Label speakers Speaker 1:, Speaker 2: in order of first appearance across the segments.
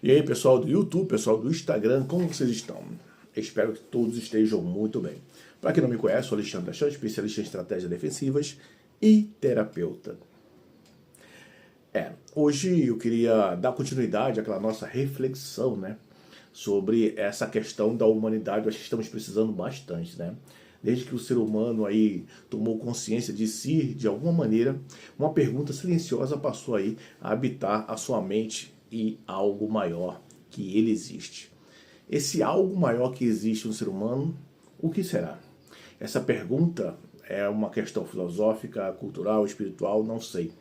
Speaker 1: E aí, pessoal do YouTube, pessoal do Instagram, como vocês estão? Espero que todos estejam muito bem. Para quem não me conhece, sou Alexandre Chan, especialista em estratégias defensivas e terapeuta. Hoje eu queria dar continuidade àquela nossa reflexão, sobre essa questão da humanidade. Nós estamos precisando bastante, Desde que o ser humano aí tomou consciência de si, de alguma maneira, uma pergunta silenciosa passou aí a habitar a sua mente e algo maior que ele existe. Esse algo maior que existe no ser humano, o que será? Essa pergunta é uma questão filosófica, cultural, espiritual, não sei.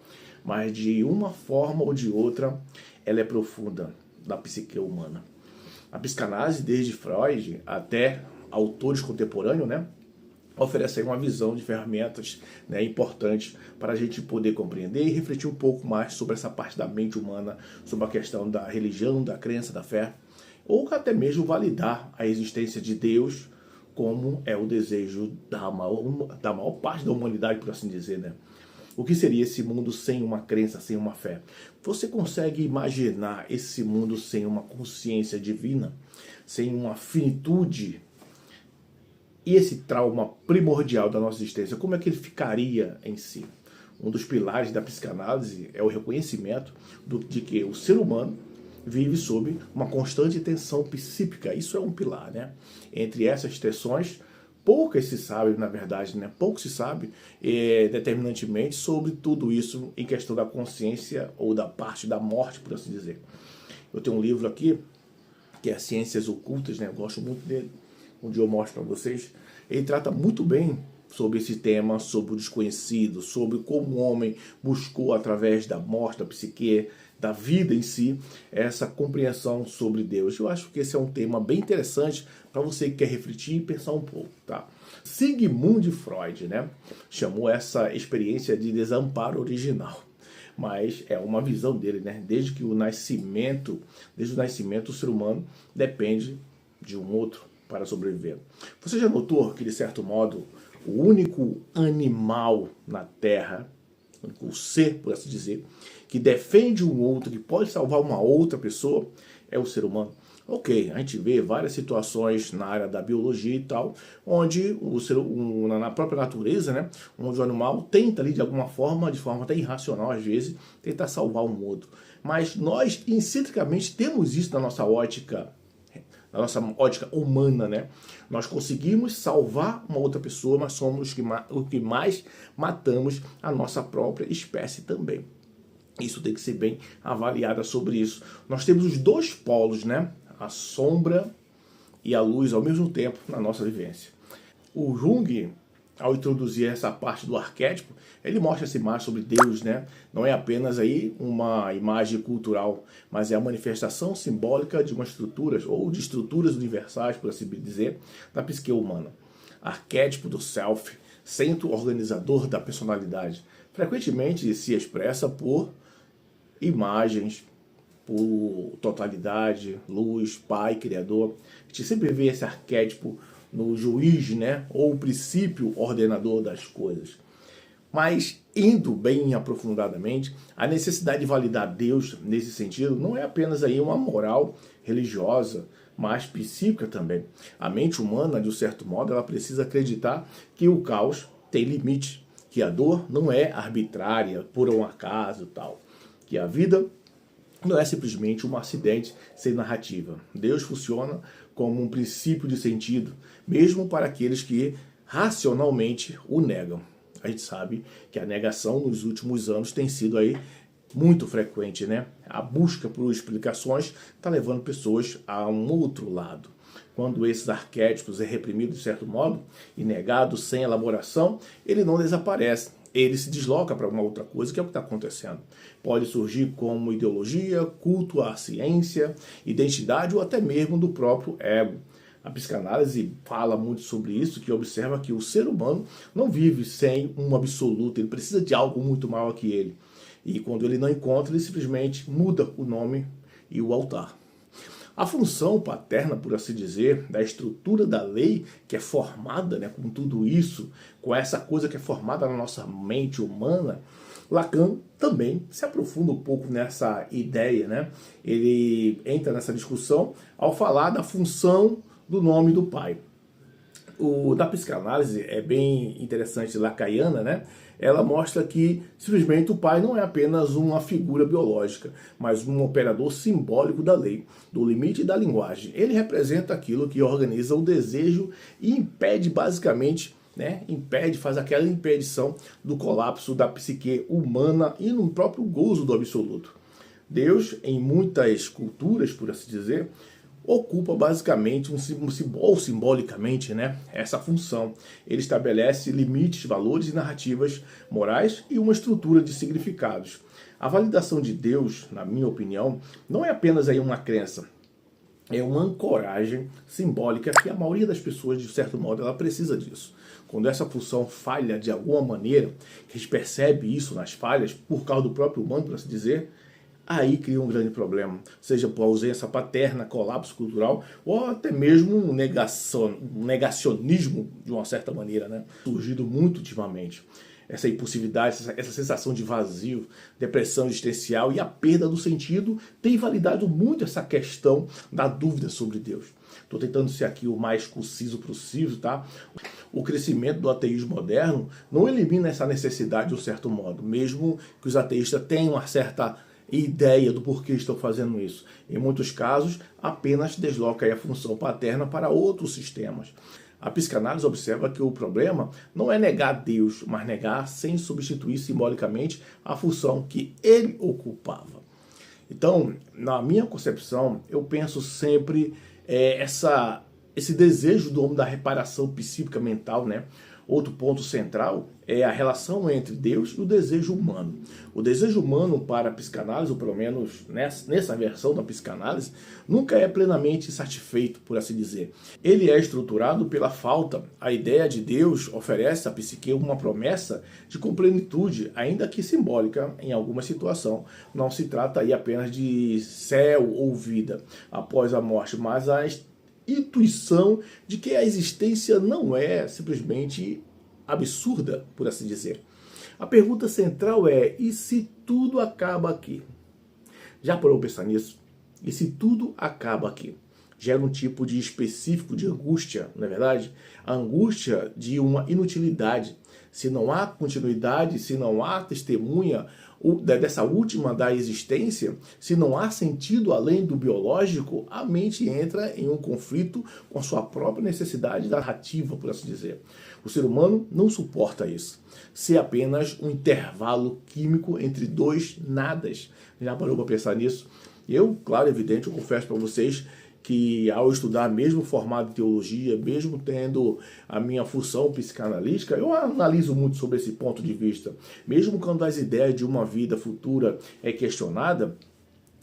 Speaker 1: Mas de uma forma ou de outra, ela é profunda da psique humana. A psicanálise, desde Freud até autores contemporâneos, oferece aí uma visão de ferramentas importantes para a gente poder compreender e refletir um pouco mais sobre essa parte da mente humana, sobre a questão da religião, da crença, da fé, ou até mesmo validar a existência de Deus, como é o desejo da maior parte da humanidade, por assim dizer, O que seria esse mundo sem uma crença, sem uma fé? Você consegue imaginar esse mundo sem uma consciência divina, sem uma finitude? E esse trauma primordial da nossa existência, como é que ele ficaria em si? Um dos pilares da psicanálise é o reconhecimento de que o ser humano vive sob uma constante tensão psíquica. Isso é um pilar, Entre essas tensões, poucas se sabe, na verdade, pouco se sabe determinantemente sobre tudo isso em questão da consciência ou da parte da morte, por assim dizer. Eu tenho um livro aqui, que é Ciências Ocultas, Eu gosto muito dele. Um dia eu mostro para vocês. Ele trata muito bem sobre esse tema, sobre o desconhecido, sobre como o homem buscou, através da morte, da psique, da vida em si, essa compreensão sobre Deus. Eu acho que esse é um tema bem interessante para você que quer refletir e pensar um pouco, Sigmund Freud, chamou essa experiência de desamparo original. Mas é uma visão dele, desde o nascimento, o ser humano depende de um outro para sobreviver. Você já notou que, de certo modo, o único animal na Terra, o único ser, por assim dizer, que defende um outro, que pode salvar uma outra pessoa, é o ser humano? Ok, a gente vê várias situações na área da biologia e tal, onde na própria natureza, onde o animal tenta ali de alguma forma, de forma até irracional às vezes, tentar salvar um outro. Mas nós, intrinsecamente, temos isso na nossa ótica humana, Nós conseguimos salvar uma outra pessoa, mas somos os que mais matamos a nossa própria espécie também. Isso tem que ser bem avaliado sobre isso. Nós temos os dois polos, A sombra e a luz ao mesmo tempo na nossa vivência. O Jung, ao introduzir essa parte do arquétipo, ele mostra essa imagem sobre Deus, Não é apenas aí uma imagem cultural, mas é a manifestação simbólica de uma estrutura, ou de estruturas universais, por assim dizer, da psique humana. Arquétipo do self, centro organizador da personalidade, frequentemente se expressa por imagens, por totalidade, luz, pai, criador. A gente sempre vê esse arquétipo no juiz, ou o princípio ordenador das coisas. Mas, indo bem aprofundadamente, a necessidade de validar Deus nesse sentido não é apenas aí uma moral religiosa, mas psíquica também. A mente humana, de um certo modo, ela precisa acreditar que o caos tem limite, que a dor não é arbitrária, por um acaso e tal, que a vida não é simplesmente um acidente sem narrativa. Deus funciona como um princípio de sentido, mesmo para aqueles que racionalmente o negam. A gente sabe que a negação nos últimos anos tem sido aí muito frequente, A busca por explicações está levando pessoas a um outro lado. Quando esses arquétipos é reprimido de certo modo e negado sem elaboração, ele não desaparece. Ele se desloca para uma outra coisa, que é o que está acontecendo. Pode surgir como ideologia, culto à ciência, identidade ou até mesmo do próprio ego. A psicanálise fala muito sobre isso, que observa que o ser humano não vive sem um absoluto, ele precisa de algo muito maior que ele. E quando ele não encontra, ele simplesmente muda o nome e o altar. A função paterna, por assim dizer, da estrutura da lei que é formada com tudo isso, com essa coisa que é formada na nossa mente humana, Lacan também se aprofunda um pouco nessa ideia, né? Ele entra nessa discussão ao falar da função do nome do pai. Da psicanálise é bem interessante, lacaniana, né? Ela mostra que simplesmente o pai não é apenas uma figura biológica, mas um operador simbólico da lei, do limite da linguagem. Ele representa aquilo que organiza o desejo e impede basicamente, né, faz aquela impedição do colapso da psique humana e no próprio gozo do absoluto. Deus, em muitas culturas, por assim dizer, ocupa basicamente simbolicamente, né, essa função. Ele estabelece limites, valores e narrativas morais e uma estrutura de significados. A validação de Deus, na minha opinião, não é apenas aí uma crença, é uma ancoragem simbólica que a maioria das pessoas, de certo modo, ela precisa disso. Quando essa função falha de alguma maneira, que a gente percebe isso nas falhas, por causa do próprio humano, por assim dizer, aí cria um grande problema, seja por ausência paterna, colapso cultural, ou até mesmo um negacionismo, de uma certa maneira, né? Surgido muito ultimamente. Essa impulsividade, essa sensação de vazio, depressão existencial e a perda do sentido tem validado muito essa questão da dúvida sobre Deus. Estou tentando ser aqui o mais conciso possível, tá? O crescimento do ateísmo moderno não elimina essa necessidade de um certo modo, mesmo que os ateístas tenham uma certa ideia do porquê estão fazendo isso. Em muitos casos, apenas desloca a função paterna para outros sistemas. A psicanálise observa que o problema não é negar Deus, mas negar sem substituir simbolicamente a função que ele ocupava. Então, na minha concepção, eu penso sempre esse desejo do homem da reparação psíquica mental, né? Outro ponto central é a relação entre Deus e o desejo humano. O desejo humano para a psicanálise, ou pelo menos nessa versão da psicanálise, nunca é plenamente satisfeito, por assim dizer. Ele é estruturado pela falta. A ideia de Deus oferece à psique uma promessa de plenitude, ainda que simbólica em alguma situação. Não se trata aí apenas de céu ou vida após a morte, mas a intuição de que a existência não é simplesmente absurda, por assim dizer. A pergunta central é: e se tudo acaba aqui? Já parou para pensar nisso? E se tudo acaba aqui? Gera um tipo de específico de angústia, não é verdade? A angústia de uma inutilidade. Se não há continuidade, se não há testemunha dessa última da existência, se não há sentido além do biológico, a mente entra em um conflito com a sua própria necessidade narrativa, por assim dizer. O ser humano não suporta isso. Ser apenas um intervalo químico entre dois nadas. Já parou para pensar nisso? Eu, claro, evidente, eu confesso para vocês que ao estudar, mesmo formado em teologia, mesmo tendo a minha função psicanalítica, eu analiso muito sobre esse ponto de vista. Mesmo quando as ideias de uma vida futura é questionada,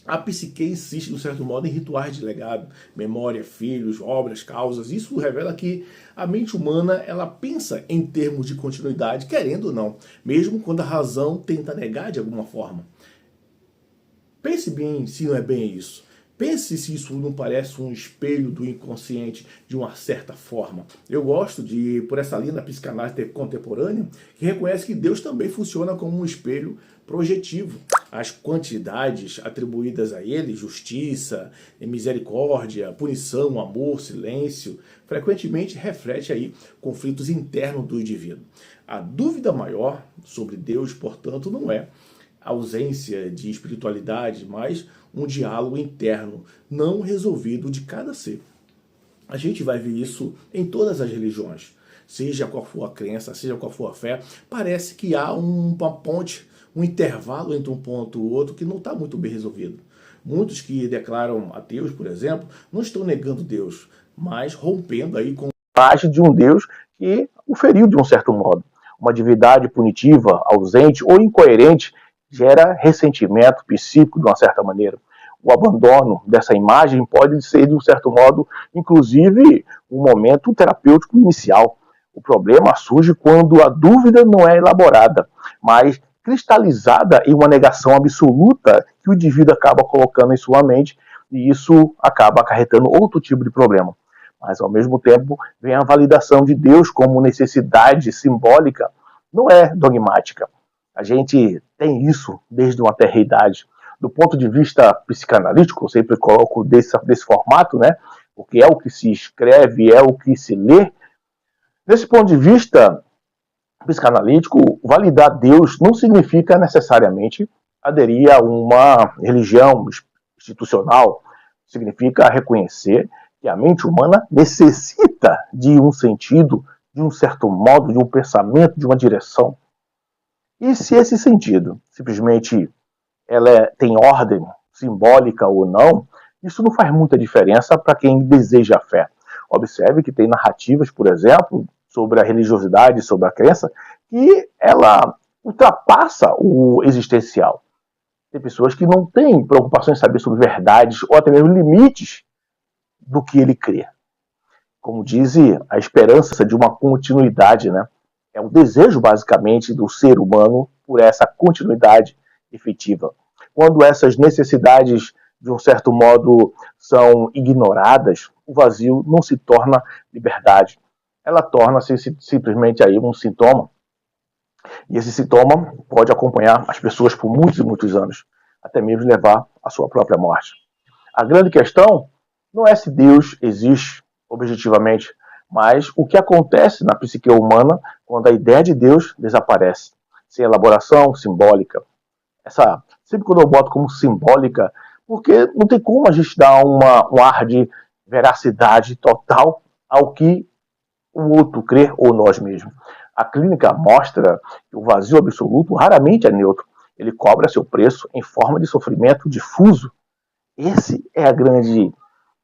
Speaker 1: a psique insiste, de um certo modo, em rituais de legado, memória, filhos, obras, causas. Isso revela que a mente humana ela pensa em termos de continuidade, querendo ou não, mesmo quando a razão tenta negar de alguma forma. Pense bem se não é bem isso. Pense se isso não parece um espelho do inconsciente de uma certa forma. Eu gosto de ir por essa linha da psicanálise contemporânea, que reconhece que Deus também funciona como um espelho projetivo. As quantidades atribuídas a ele, justiça, misericórdia, punição, amor, silêncio, frequentemente reflete aí conflitos internos do indivíduo. A dúvida maior sobre Deus, portanto, não é a ausência de espiritualidade, mas um diálogo interno não resolvido de cada ser. A gente vai ver isso em todas as religiões. Seja qual for a crença, seja qual for a fé, parece que há uma ponte, um intervalo entre um ponto e o outro que não está muito bem resolvido. Muitos que declaram ateus, por exemplo, não estão negando Deus, mas rompendo aí com a imagem de um Deus que o feriu de um certo modo. Uma divindade punitiva, ausente ou incoerente gera ressentimento psíquico de uma certa maneira. O abandono dessa imagem pode ser, de um certo modo, inclusive, um momento terapêutico inicial. O problema surge quando a dúvida não é elaborada, mas cristalizada em uma negação absoluta que o indivíduo acaba colocando em sua mente, e isso acaba acarretando outro tipo de problema. Mas, ao mesmo tempo, vem a validação de Deus como necessidade simbólica, não é dogmática.
Speaker 2: A gente tem isso desde uma eternidade. Do ponto de vista psicanalítico, eu sempre coloco desse formato, né? Porque é o que se escreve, é o que se lê. Desse ponto de vista psicanalítico, validar Deus não significa necessariamente aderir a uma religião institucional. Significa reconhecer que a mente humana necessita de um sentido, de um certo modo, de um pensamento, de uma direção. E se esse sentido simplesmente tem ordem simbólica ou não, isso não faz muita diferença para quem deseja a fé. Observe que tem narrativas, por exemplo, sobre a religiosidade, sobre a crença, que ela ultrapassa o existencial. Tem pessoas que não têm preocupação em saber sobre verdades ou até mesmo limites do que ele crê. Como diz, a esperança de uma continuidade, né? É o desejo, basicamente, do ser humano por essa continuidade efetiva. Quando essas necessidades, de um certo modo, são ignoradas, o vazio não se torna liberdade. Ela torna-se simplesmente aí um sintoma. E esse sintoma pode acompanhar as pessoas por muitos e muitos anos, até mesmo levar à sua própria morte. A grande questão não é se Deus existe objetivamente, mas o que acontece na psique humana quando a ideia de Deus desaparece, sem elaboração simbólica. Sempre quando eu boto como simbólica, porque não tem como a gente dar um ar de veracidade total ao que o outro crê ou nós mesmos. A clínica mostra que o vazio absoluto raramente é neutro. Ele cobra seu preço em forma de sofrimento difuso. Essa é a grande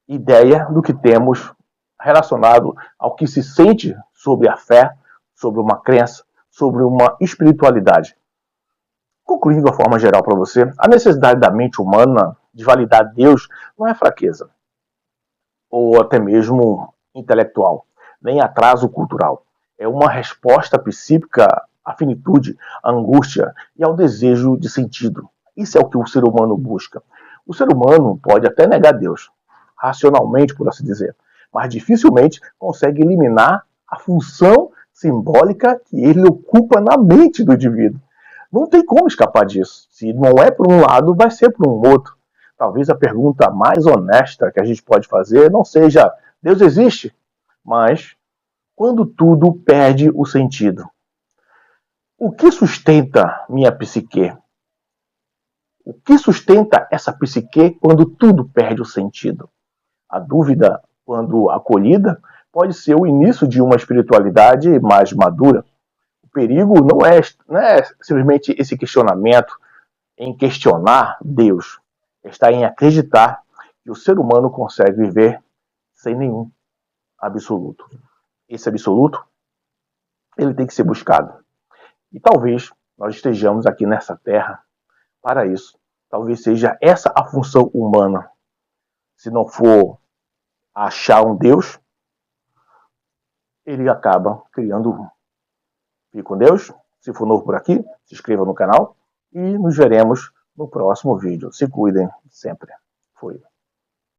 Speaker 2: ideia do que temos relacionado ao que se sente sobre a fé, sobre uma crença, sobre uma espiritualidade. Concluindo de uma forma geral para você, a necessidade da mente humana de validar Deus não é fraqueza, ou até mesmo intelectual, nem atraso cultural. É uma resposta psíquica à finitude, à angústia e ao desejo de sentido. Isso é o que o ser humano busca. O ser humano pode até negar Deus, racionalmente, por assim dizer, mas dificilmente consegue eliminar a função simbólica que ele ocupa na mente do indivíduo. Não tem como escapar disso. Se não é por um lado, vai ser por um outro. Talvez a pergunta mais honesta que a gente pode fazer não seja Deus existe, mas quando tudo perde o sentido. O que sustenta minha psique? O que sustenta essa psique quando tudo perde o sentido? A dúvida, quando acolhida, pode ser o início de uma espiritualidade mais madura. O perigo não é simplesmente esse questionamento em questionar Deus, está em acreditar que o ser humano consegue viver sem nenhum absoluto. Esse absoluto, ele tem que ser buscado. E talvez nós estejamos aqui nessa terra para isso. Talvez seja essa a função humana. Se não for achar um Deus, ele acaba criando. Fique com Deus. Se for novo por aqui, se inscreva no canal e nos veremos no próximo vídeo. Se cuidem sempre. Fui.